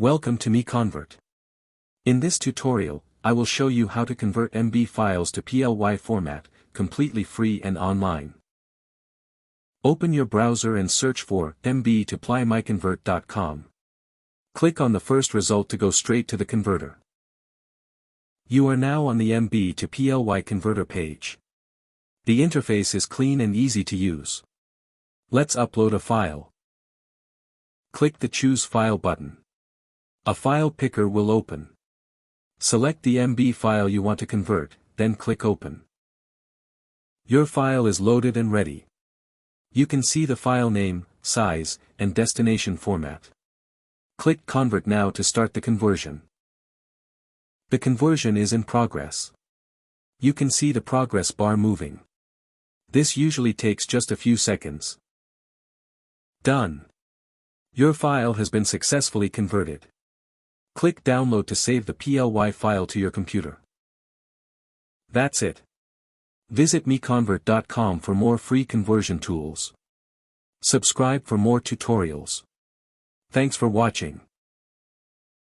Welcome to MiConvert. In this tutorial, I will show you how to convert MB files to PLY format, completely free and online. Open your browser and search for MB to PLY.MiConvert.com. Click on the first result to go straight to the converter. You are now on the MB to PLY converter page. The interface is clean and easy to use. Let's upload a file. Click the Choose File button. A file picker will open. Select the MB file you want to convert, then click Open. Your file is loaded and ready. You can see the file name, size, and destination format. Click Convert now to start the conversion. The conversion is in progress. You can see the progress bar moving. This usually takes just a few seconds. Done. Your file has been successfully converted. Click Download to save the PLY file to your computer. That's it. Visit MiConvert.com for more free conversion tools. Subscribe for more tutorials. Thanks for watching.